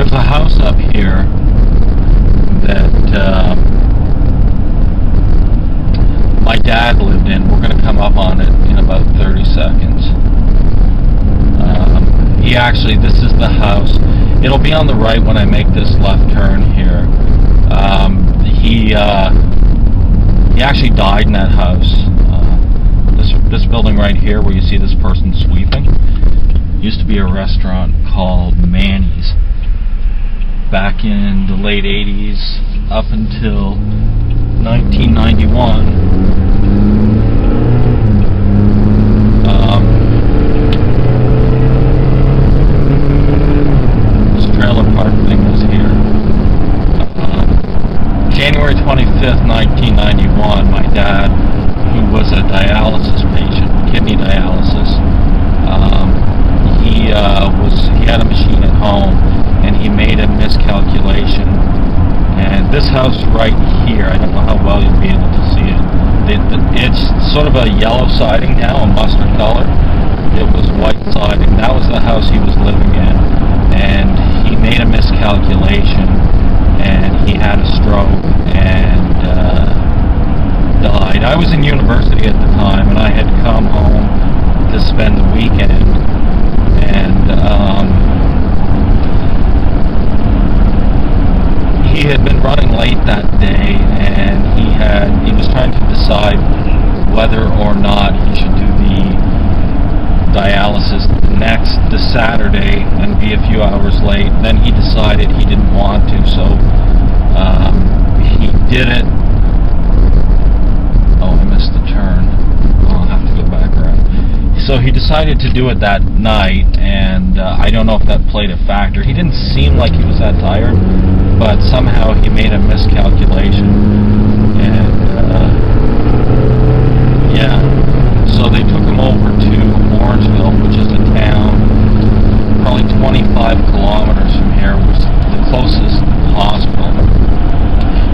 there's a house up here that my dad lived in. We're going to come up on it in about 30 seconds. This is the house. It'll be on the right when I make this left turn here. He actually died in that house. This building right here where you see this person sweeping used to be a restaurant called Manny's back in the late 80s up until 1991. This trailer park thing is here. January 25th, 1991, my dad, who was a dialysis patient, kidney dialysis, he had a machine at home, and he made a miscalculation. And this house right here, I don't know how well you'll be able to see it. It's sort of a yellow siding now, a mustard color. It was white siding. That was the house he was living in, and he made a miscalculation, and he had a stroke and died. I was in university at the time, and I had come home to spend the weekend, and he had been running late that day, and he was trying to decide whether or not he should do the dialysis this Saturday and be a few hours late. Then he decided he didn't want to, so he did it. Oh, I missed the turn. I'll have to go back around. So he decided to do it that night, and I don't know if that played a factor. He didn't seem like he was that tired, but somehow he made a miscalculation, and so they took him over to Orangeville, which is a town probably 25 kilometers from here, which is the closest hospital.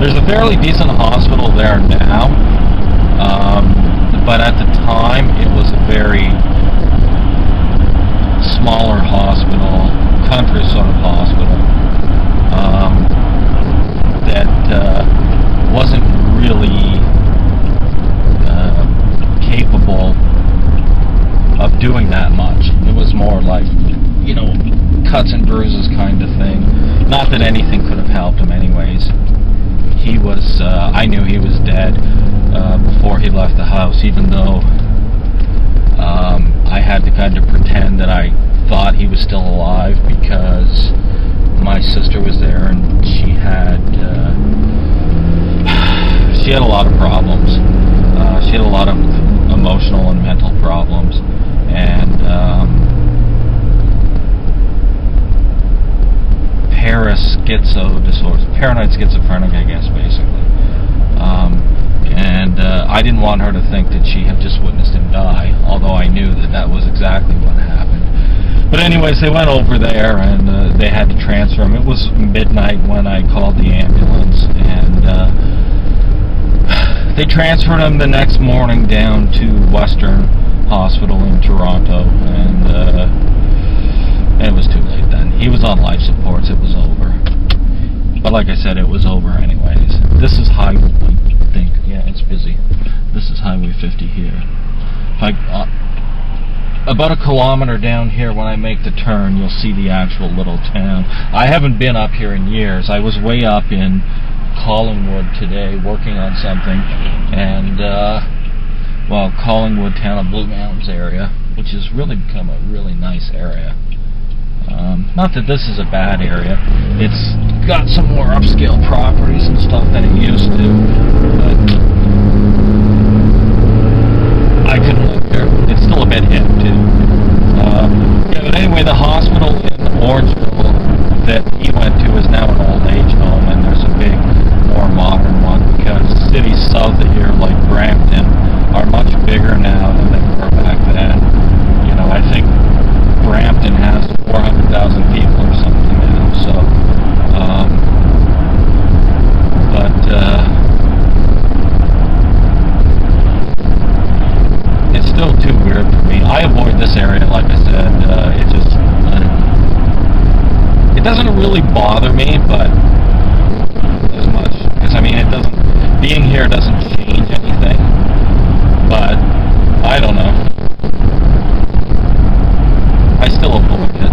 There's a fairly decent hospital there now, but at the time it was a very smaller hospital, country sort of hospital, that wasn't really capable of doing that much. It was more like, cuts and bruises kind of thing. Not that anything could have helped him anyways. He was, I knew he was dead before he left the house, even though I had to kind of pretend that I thought he was still alive, because my sister was there, and she had a lot of problems. She had a lot of emotional and mental problems, and paranoid schizophrenic, I guess, basically. I didn't want her to think that she had just witnessed him die, although I knew that that was exactly what happened. But anyways, they went over there, and they had to transfer him. It was midnight when I called the ambulance, and they transferred him the next morning down to Western Hospital in Toronto, and it was too late then. He was on life supports. It was over. But like I said, it was over anyways. This is Highway, I think. Yeah, it's busy. This is Highway 50 here. About a kilometer down here, when I make the turn, you'll see the actual little town. I haven't been up here in years. I was way up in Collingwood today working on something, and Collingwood town of Blue Mountains area, which has really become a really nice area. Not that this is a bad area. It's got some more upscale properties and stuff than it used to, but I couldn't live there. It's still a bit hip too. But anyway, the hospital in Orangeville that he went to is now an old age home, and there's a big, more modern one, because cities south of here, like Brampton, are much bigger now than they were back then. I think Brampton has 400,000 people or something now, so, it's still too weird for me. I avoid this area, like I said. It doesn't really bother me, but as much, because I mean, it doesn't, being here doesn't change anything, but I don't know, I still avoid it.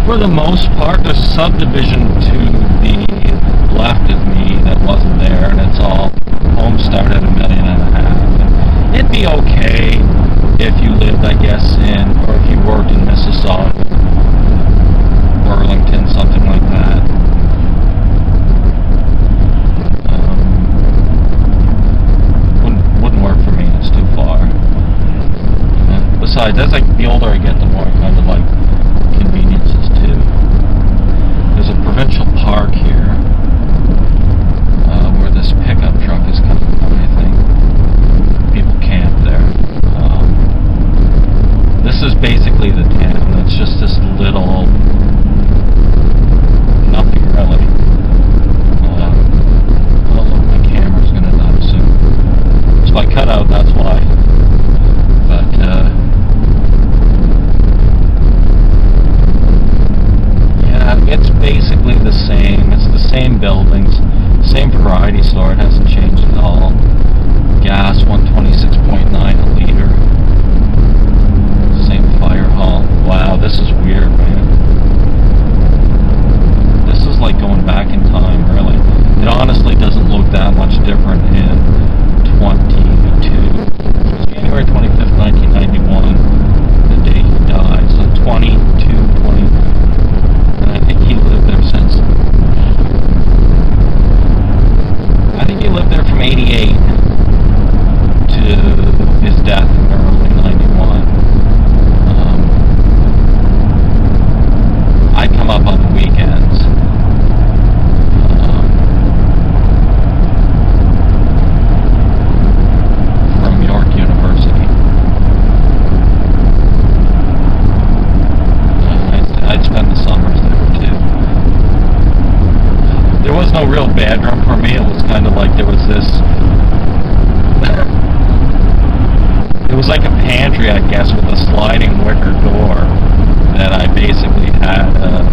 For the most part, there's subdivision to the left of me that wasn't there, and it's all home start at $1.5 million. And it'd be okay if you lived, I guess, or if you worked in Mississauga, Burlington, something like that. Wouldn't work for me. It's too far. Besides, as the older I get, the more I kind of like conveniences too. There's a provincial park here where this pickup truck is coming from, I think. People camp there. This is basically the town. It's just this little nothing really. Oh look, my camera's gonna die soon. So I cut out, that's why. But it's basically the same. It's the same buildings, same variety store. It hasn't changed at all. Gas 126.9 a liter. Same fire hall. Wow, this is weird, man. This is like going back in time, really. It honestly doesn't look that much different in 22. It was January 25th, 1991, the day he died. So 20. I think he lived there since. I think he lived there from 88 to his death in early 91. I come up on the weekends. From York University. I'd spend the summers there too. There was no real bedroom for me. It was kind of like there was this. It was like a pantry, I guess, with a sliding wicker door that I basically had a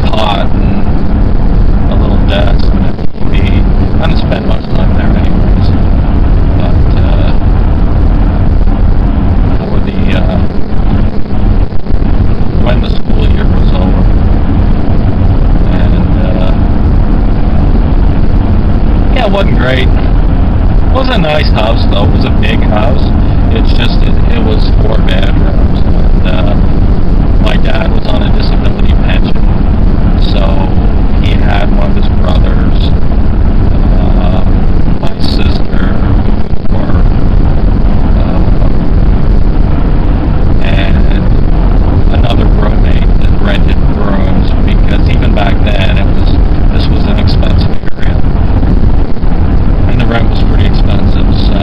cot and a little desk and a TV. I didn't spend much time there anyways. But for the when the school year was over, and yeah, it wasn't great. It was a nice house though. It was a big house. It's just it was 4 bedrooms, and my dad was on a disability pension, so he had one of his brothers, my sister, another roommate that rented rooms, because even back then this was an expensive area, and the rent was pretty expensive. So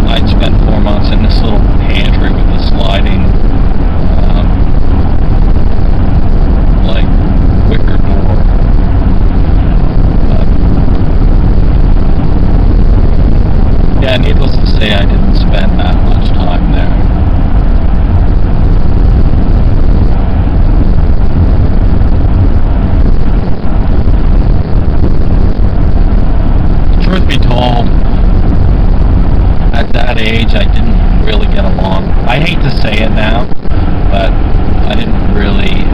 I'd spent 4 months in this little pantry with a sliding like wicker door. Yeah, needless to say, I didn't spend that much time there. Truth be told, at that age, I didn't really get along. I hate to say it now, but I didn't really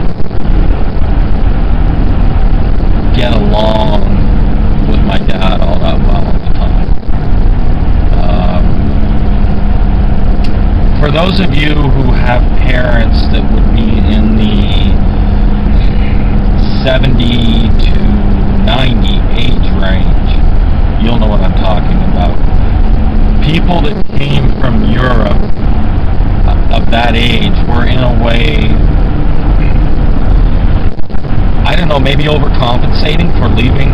get along with my dad all that well at the time. For those of you who have parents that would be in the 70 to 90 age range, you'll know what I'm talking about. People that came from Europe of that age were in a way, I don't know, maybe overcompensating for leaving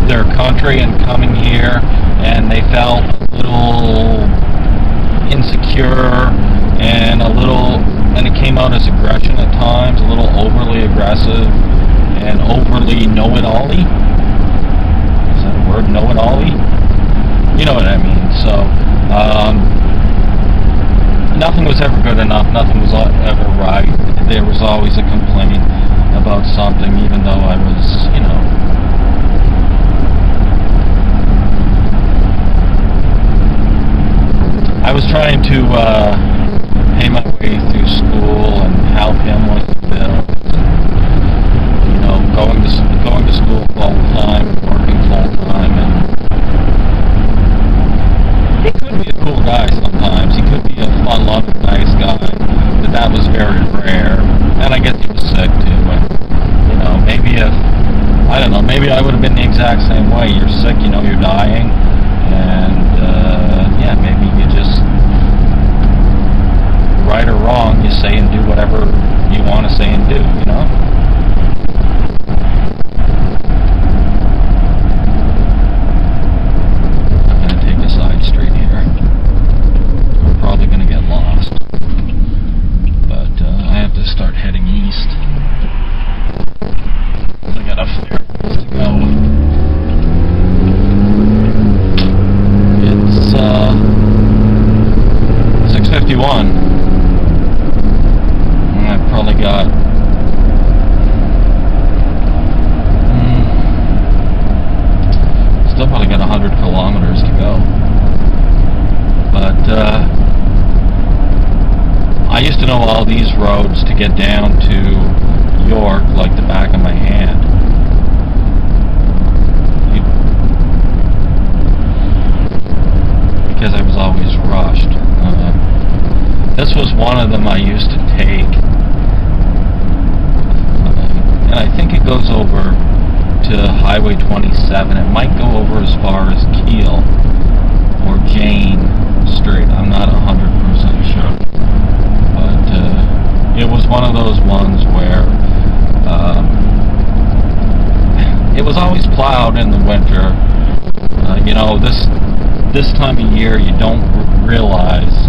their country and coming here, and they felt a little insecure and it came out as aggression at times, a little overly aggressive and overly know-it-all-y. So know what I mean. So nothing was ever good enough. Nothing was ever right. There was always a complaint about something, even though I was, you know, I was trying to pay my way through school and help him with the bills. You know, going to school full time, working full time, and he could be a cool guy sometimes. He could be a fun-loving, nice guy, but that was very rare. And I guess he was sick too. And you know, maybe if I don't know, maybe I would have been the exact same way. You're sick, you know, you're dying, and yeah, maybe you just, right or wrong, you say and do whatever you want to say and do, you know? I'm going to take a side street here. I'm probably going to get lost. But I have to start heading east. I got a fair ways to go. It's 6:51. I've probably got still probably got 100 kilometers to go. But I used to know all these roads to get down to York like the back of my hand. Because I was always rushed. This was one of them I used to take. And I think it goes over to Highway 27. It might go over as far as Kiel or Jane Street. I'm not 100% sure. But it was one of those ones where it was always plowed in the winter. You know, this time of year you don't realize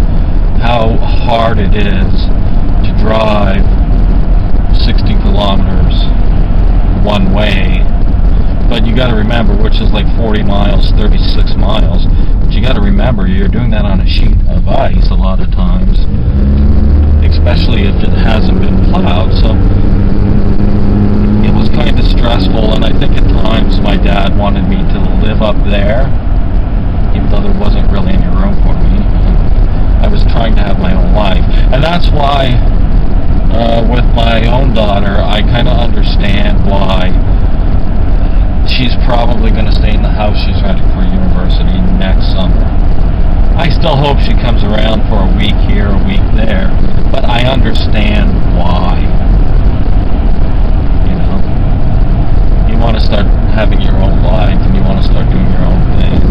how hard it is to drive 60 kilometers one way, but you got to remember, which is like 40 miles, 36 miles, but you got to remember you're doing that on a sheet of ice a lot of times, especially if it hasn't been plowed. So it was kind of stressful, and I think at times my dad wanted me to live up there, even though there wasn't really any room for me. I was trying to have my own life, and that's why with my own daughter I kind of understand why she's probably going to stay in the house she's renting for university next summer. I still hope she comes around for a week here, a week there, but I understand why. You know, you want to start having your own life, and you want to start doing your own things.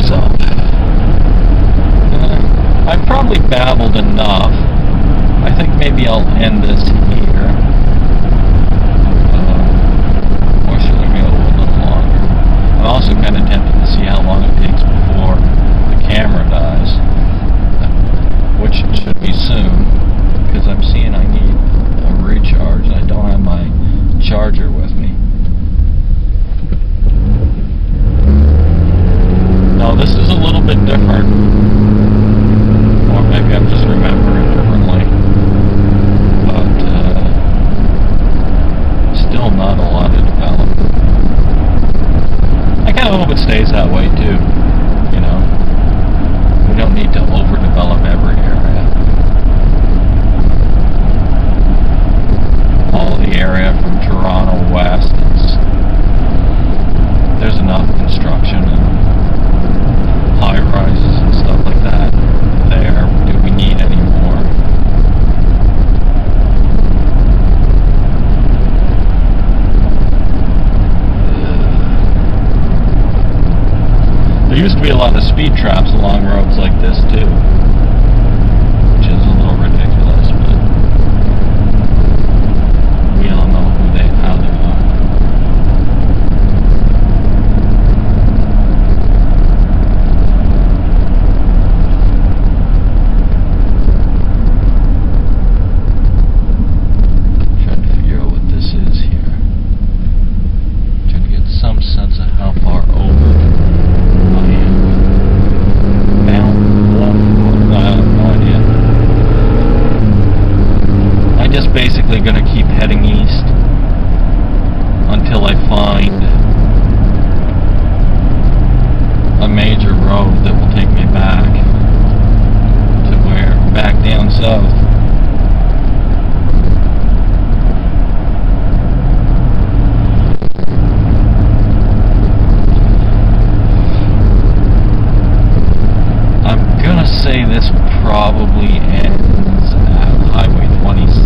So, I've probably babbled enough. I think maybe I'll end this here. Or should I go a little longer? I'm also kind of tempted to see how long it takes before the camera dies. Which should be soon, because I'm seeing I need a recharge, and I don't have my charger with me. No, this is a little bit different. Or maybe I'm just remembering differently. But, still not a lot of development. I kind of hope it stays that way, too. You know? We don't need to overdevelop every area. All the area from Toronto west, there's enough construction and high-rises and stuff like that there. Do we need any more? There used to be a lot of speed traps along roads like this too, which is a little ridiculous, but we all know how they are. Trying to figure out what this is here. Trying to get some probably ends at Highway 27,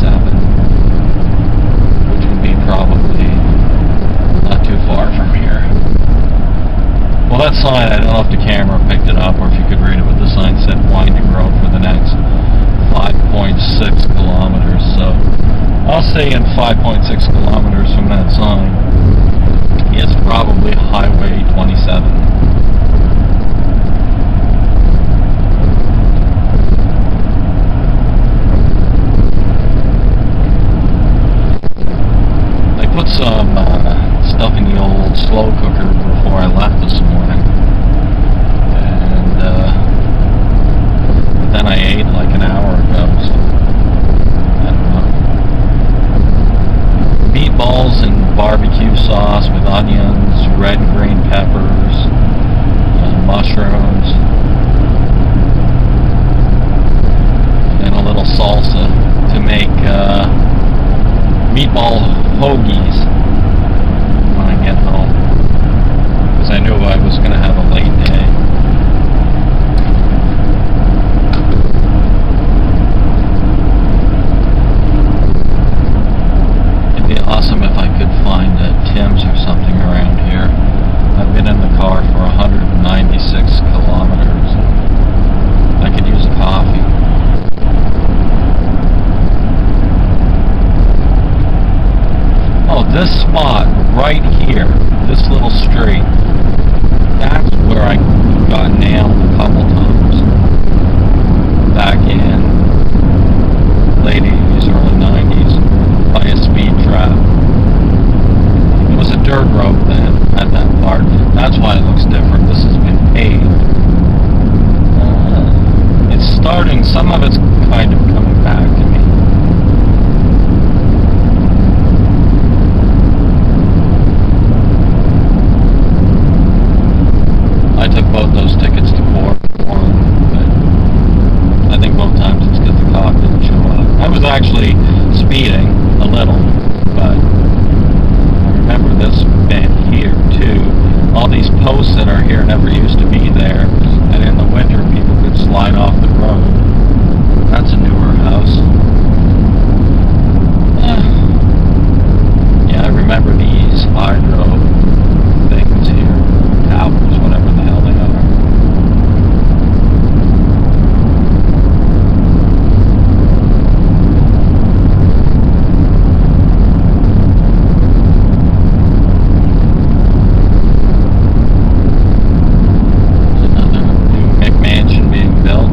which would be probably not too far from here. Well, that sign, I don't know if the camera picked it up or if you could read it, but the sign said winding road for the next 5.6 kilometers. So I'll say in 5.6 kilometers from that sign is probably Highway 27. Put some stuff in the old slow cooker before I left this morning, and but then I ate like an hour ago, so I don't know. Meatballs and barbecue sauce with onions, red and green peppers, mushrooms, and a little salsa to make meatball hoagies when I get home, because I knew I was going to have a late day. It'd be awesome if I could find a Tim's or something around here. I've been in the car for 196 kilometers. I could use a coffee. Oh, this spot right here, this little street, that's where I got nailed a couple times back in late 80s, early 90s by a speed trap. It was a dirt road then at that part. That's why it looks different. This has been paved. It's starting, some of it's kind of coming back to me. I took both those tickets to court, one, but I think both times it's because the cop didn't show up. I was actually speeding a little, but I remember this bend here too. All these posts that are here never used to be there, and in the winter people could slide off the road. That's a newer house. Yeah, I remember these hydro things here, towers, whatever the hell they are. There's another new McMansion being built.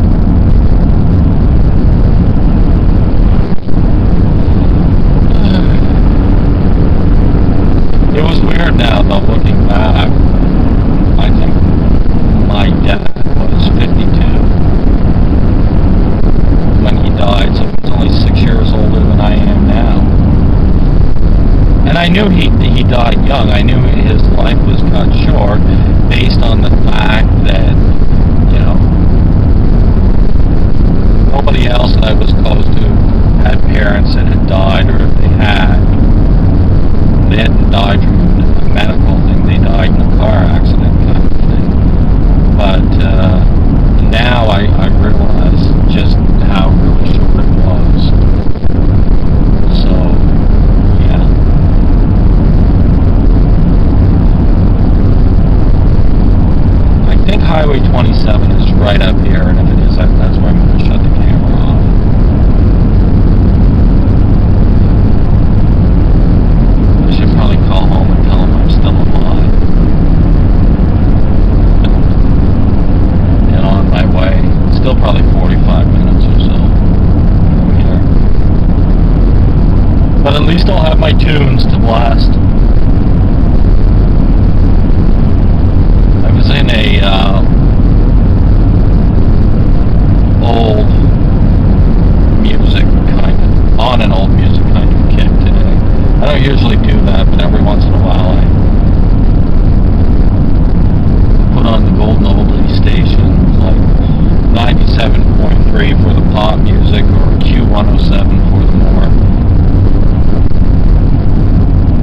It was weird now though, looking back. I think my dad was 52 when he died, so he was only 6 years older than I am now. And I knew he died young. I knew his life was cut short based on the fact that, you know, nobody else that I was close to had parents that had died, or if they hadn't died from a medical thing, they died in a car accident kind of thing. But now I realize just how really short it was. So, yeah. I think Highway 27 is right up here, and if it is, that's where I'm going to shut the camera off. I should probably call home and tell them I'm still alive. And on my way. Still probably 45 minutes or so from here. But at least I'll have my tunes to blast. I was in a old music kind of, on an old music kind of kick today. I don't usually do that, but every once in a while I put on the golden oldie stations, like 97.3 for the pop music, or Q107 for the more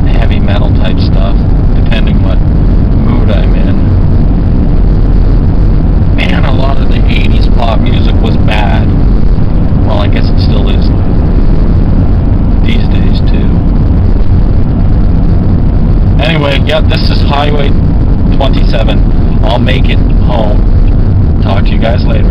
heavy metal type stuff, depending what mood I'm in. Man, a lot of the 80s pop music was bad. Yep, this is Highway 27. I'll make it home. Talk to you guys later.